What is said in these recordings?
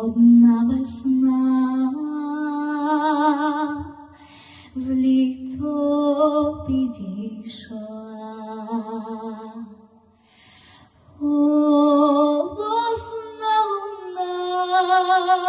Одна весна в літо підійшла, голосна луна,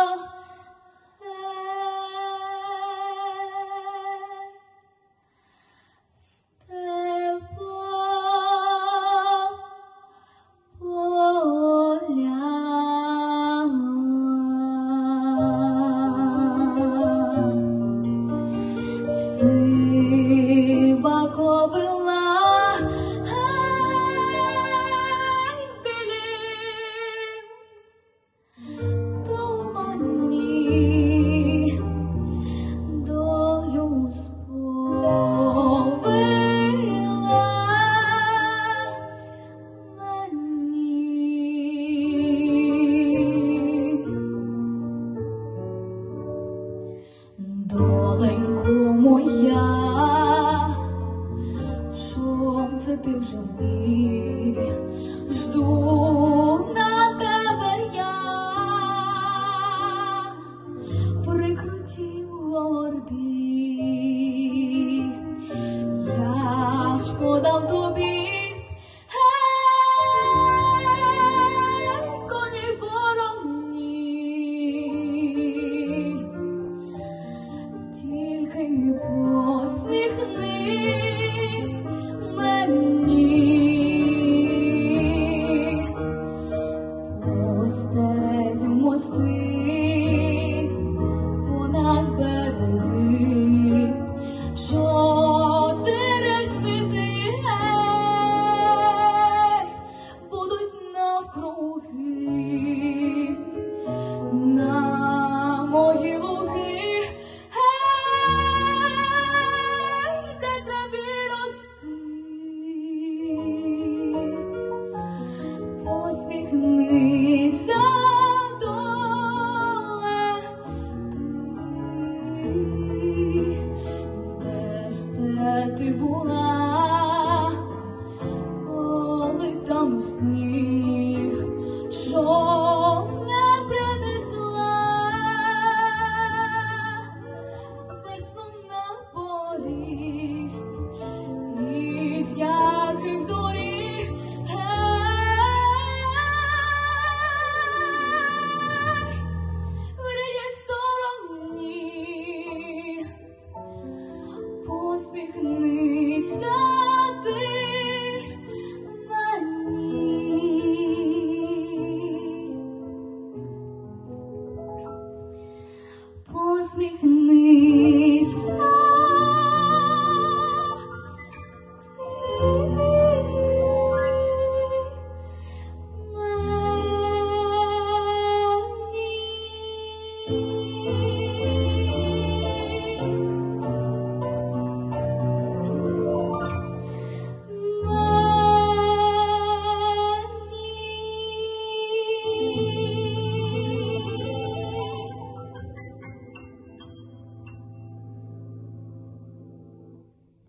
сива ковила в білім тумані, долю сповила мені. Доленько моя, чом це ти вже в бій? Жду на тебе я, прикрутім горбі. Я ж подам тобі, коні вороні, тільки посміхнись мені, постелю мости понад береги, чотири світи будуть навкруги, на мої луги, де тобі рости. Посміхнися, доле, ти, де ж це ти була, коли там сніг, що не принесла весну на поріг із ярких доріг. В рідній стороні посміхнися ти мені. Посміхнися.